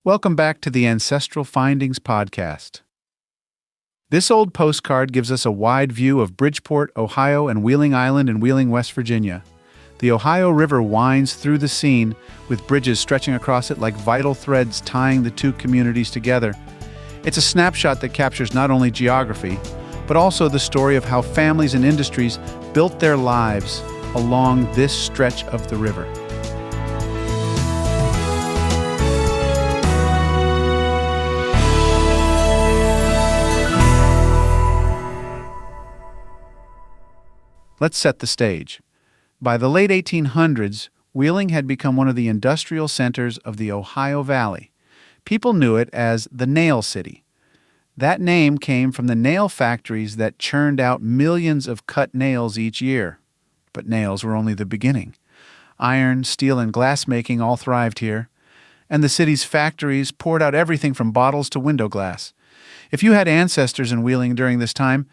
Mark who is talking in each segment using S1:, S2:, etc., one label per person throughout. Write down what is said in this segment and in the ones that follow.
S1: Welcome back to the Ancestral Findings podcast. This old postcard gives us a wide view of Bridgeport, Ohio, and Wheeling Island in Wheeling, West Virginia. The Ohio River winds through the scene, with bridges stretching across it like vital threads tying the two communities together. It's a snapshot that captures not only geography, but also the story of how families and industries built their lives along this stretch of the river. Let's set the stage. By the late 1800s, Wheeling had become one of the industrial centers of the Ohio Valley. People knew it as the Nail City. That name came from the nail factories that churned out millions of cut nails each year. But nails were only the beginning. Iron, steel, and glass-making all thrived here, and the city's factories poured out everything from bottles to window glass. If you had ancestors in Wheeling during this time,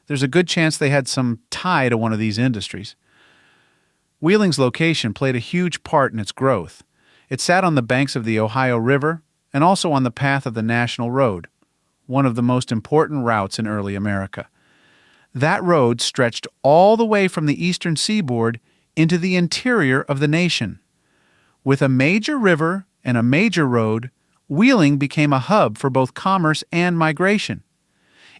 S1: there's a good chance they had some tie to one of these industries. Wheeling's location played a huge part in its growth. It sat on the banks of the Ohio River and also on the path of the National Road, one of the most important routes in early America. That road stretched all the way from the eastern seaboard into the interior of the nation. With a major river and a major road, Wheeling became a hub for both commerce and migration.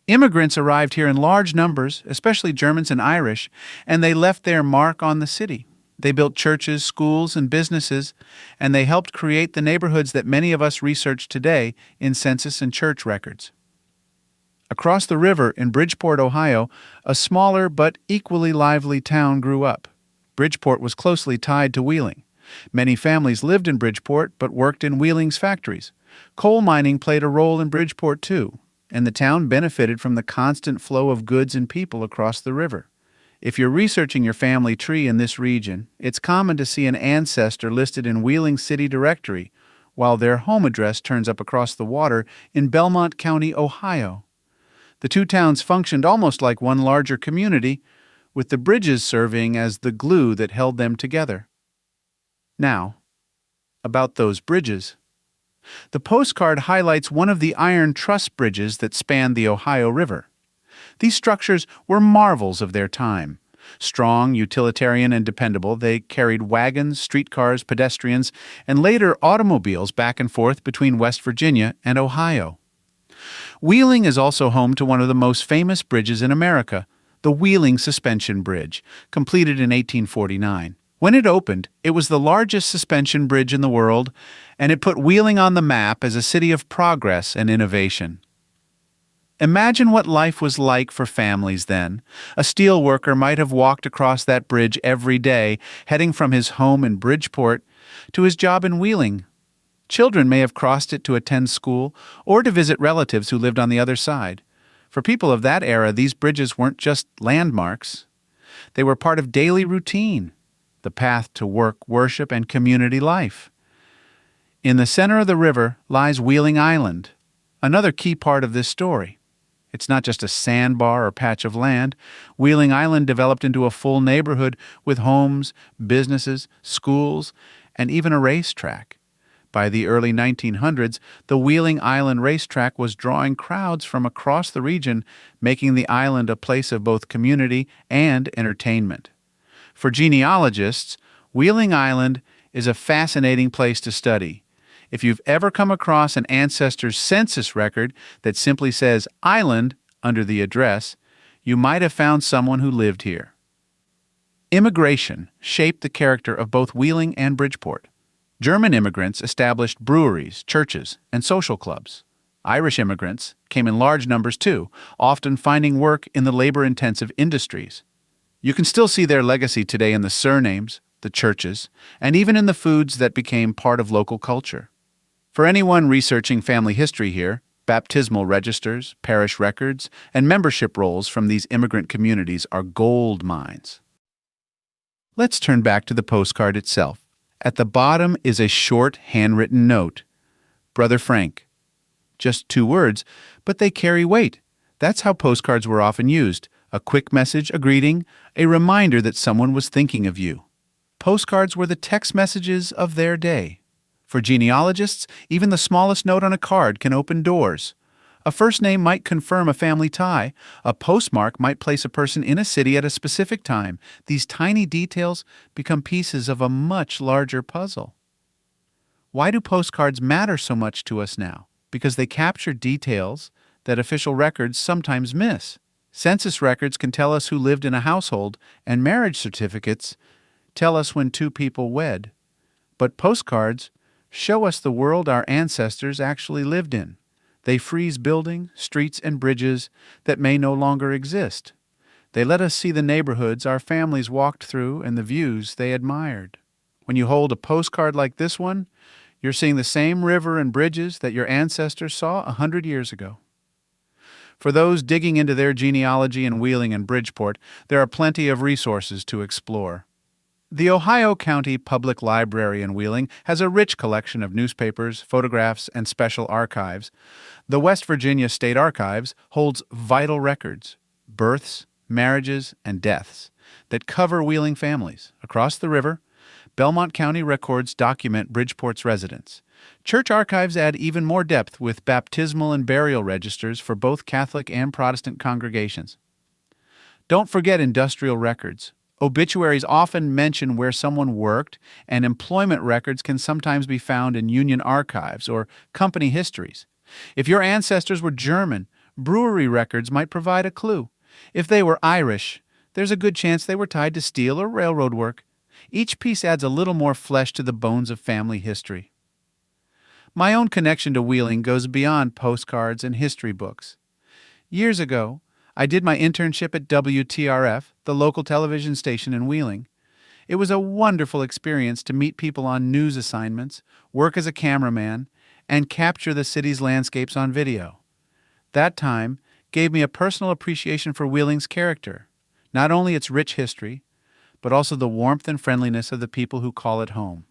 S1: Immigrants arrived here in large numbers, especially Germans and Irish, and they left their mark on the city. They built churches, schools, and businesses, and they helped create the neighborhoods that many of us research today in census and church records. Across the river in Bridgeport, Ohio, a smaller but equally lively town grew up. Bridgeport was closely tied to Wheeling. Many families lived in Bridgeport but worked in Wheeling's factories. Coal mining played a role in Bridgeport too, and the town benefited from the constant flow of goods and people across the river. If you're researching your family tree in this region, it's common to see an ancestor listed in Wheeling City Directory, while their home address turns up across the water in Belmont County, Ohio. The two towns functioned almost like one larger community, with the bridges serving as the glue that held them together. Now, about those bridges. The postcard highlights one of the iron truss bridges that spanned the Ohio River. These structures were marvels of their time. Strong, utilitarian, and dependable, they carried wagons, streetcars, pedestrians, and later automobiles back and forth between West Virginia and Ohio. Wheeling is also home to one of the most famous bridges in America, the Wheeling Suspension Bridge, completed in 1849. When it opened, it was the largest suspension bridge in the world, and it put Wheeling on the map as a city of progress and innovation. Imagine what life was like for families then. A steel worker might have walked across that bridge every day, heading from his home in Bridgeport to his job in Wheeling. Children may have crossed it to attend school or to visit relatives who lived on the other side. For people of that era, these bridges weren't just landmarks. They were part of daily routine, the path to work, worship, and community life. In the center of the river lies Wheeling Island, another key part of this story. It's not just a sandbar or patch of land. Wheeling Island developed into a full neighborhood with homes, businesses, schools, and even a racetrack. By the early 1900s, the Wheeling Island racetrack was drawing crowds from across the region, making the island a place of both community and entertainment. For genealogists, Wheeling Island is a fascinating place to study. If you've ever come across an ancestor's census record that simply says island under the address, you might have found someone who lived here. Immigration shaped the character of both Wheeling and Bridgeport. German immigrants established breweries, churches, and social clubs. Irish immigrants came in large numbers too, often finding work in the labor-intensive industries. You can still see their legacy today in the surnames, the churches, and even in the foods that became part of local culture. For anyone researching family history here, baptismal registers, parish records, and membership rolls from these immigrant communities are gold mines. Let's turn back to the postcard itself. At the bottom is a short, handwritten note. Brother Frank. Just 2 words, but they carry weight. That's how postcards were often used. A quick message, a greeting, a reminder that someone was thinking of you. Postcards were the text messages of their day. For genealogists, even the smallest note on a card can open doors. A first name might confirm a family tie. A postmark might place a person in a city at a specific time. These tiny details become pieces of a much larger puzzle. Why do postcards matter so much to us now? Because they capture details that official records sometimes miss. Census records can tell us who lived in a household, and marriage certificates tell us when two people wed. But postcards show us the world our ancestors actually lived in. They freeze buildings, streets, and bridges that may no longer exist. They let us see the neighborhoods our families walked through and the views they admired. When you hold a postcard like this one, you're seeing the same river and bridges that your ancestors saw 100 years ago. For those digging into their genealogy in Wheeling and Bridgeport, there are plenty of resources to explore. The Ohio County Public Library in Wheeling has a rich collection of newspapers, photographs, and special archives. The West Virginia State Archives holds vital records, births, marriages, and deaths that cover Wheeling families. Across the river, Belmont County records document Bridgeport's residents. Church archives add even more depth with baptismal and burial registers for both Catholic and Protestant congregations. Don't forget industrial records. Obituaries often mention where someone worked, and employment records can sometimes be found in union archives or company histories. If your ancestors were German, brewery records might provide a clue. If they were Irish, there's a good chance they were tied to steel or railroad work. Each piece adds a little more flesh to the bones of family history. My own connection to Wheeling goes beyond postcards and history books. Years ago, I did my internship at WTRF, the local television station in Wheeling. It was a wonderful experience to meet people on news assignments, work as a cameraman, and capture the city's landscapes on video. That time gave me a personal appreciation for Wheeling's character, not only its rich history, but also the warmth and friendliness of the people who call it home.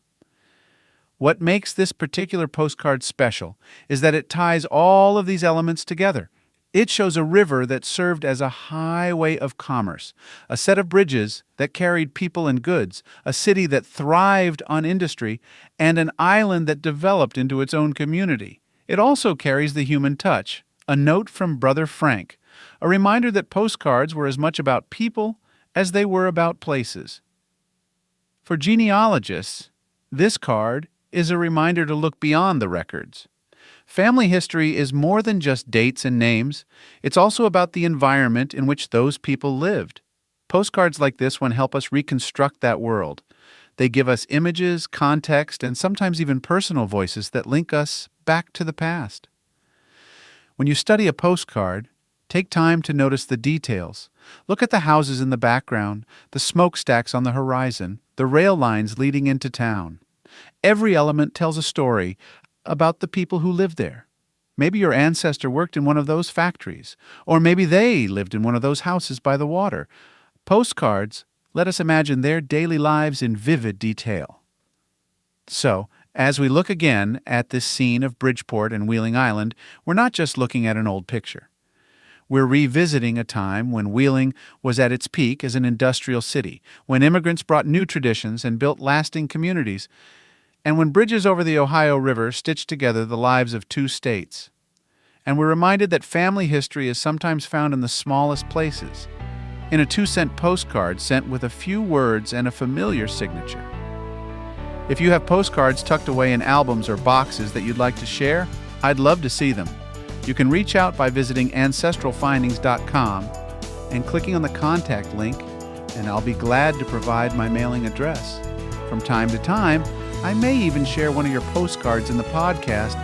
S1: What makes this particular postcard special is that it ties all of these elements together. It shows a river that served as a highway of commerce, a set of bridges that carried people and goods, a city that thrived on industry, and an island that developed into its own community. It also carries the human touch, a note from Brother Frank, a reminder that postcards were as much about people as they were about places. For genealogists, this card is a reminder to look beyond the records. Family history is more than just dates and names. It's also about the environment in which those people lived. Postcards like this one help us reconstruct that world. They give us images, context, and sometimes even personal voices that link us back to the past. When you study a postcard, take time to notice the details. Look at the houses in the background, the smokestacks on the horizon, the rail lines leading into town. Every element tells a story about the people who lived there. Maybe your ancestor worked in one of those factories, or maybe they lived in one of those houses by the water. Postcards let us imagine their daily lives in vivid detail. So, as we look again at this scene of Bridgeport and Wheeling Island, we're not just looking at an old picture. We're revisiting a time when Wheeling was at its peak as an industrial city, when immigrants brought new traditions and built lasting communities, and when bridges over the Ohio River stitched together the lives of two states. And we're reminded that family history is sometimes found in the smallest places, in a 2-cent postcard sent with a few words and a familiar signature. If you have postcards tucked away in albums or boxes that you'd like to share, I'd love to see them. You can reach out by visiting ancestralfindings.com and clicking on the contact link, and I'll be glad to provide my mailing address. From time to time, I may even share one of your postcards in the podcast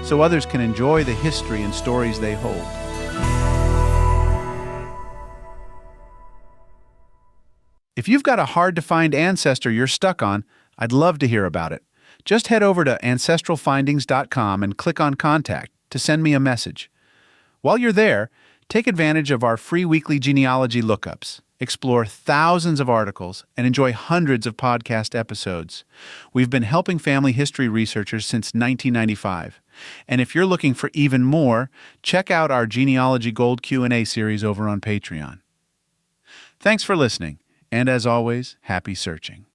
S1: so others can enjoy the history and stories they hold. If you've got a hard-to-find ancestor you're stuck on, I'd love to hear about it. Just head over to ancestralfindings.com and click on Contact to send me a message. While you're there, take advantage of our free weekly genealogy lookups. Explore thousands of articles and enjoy hundreds of podcast episodes. We've been helping family history researchers since 1995. And if you're looking for even more, check out our Genealogy Gold Q&A series over on Patreon. Thanks for listening, and as always, happy searching.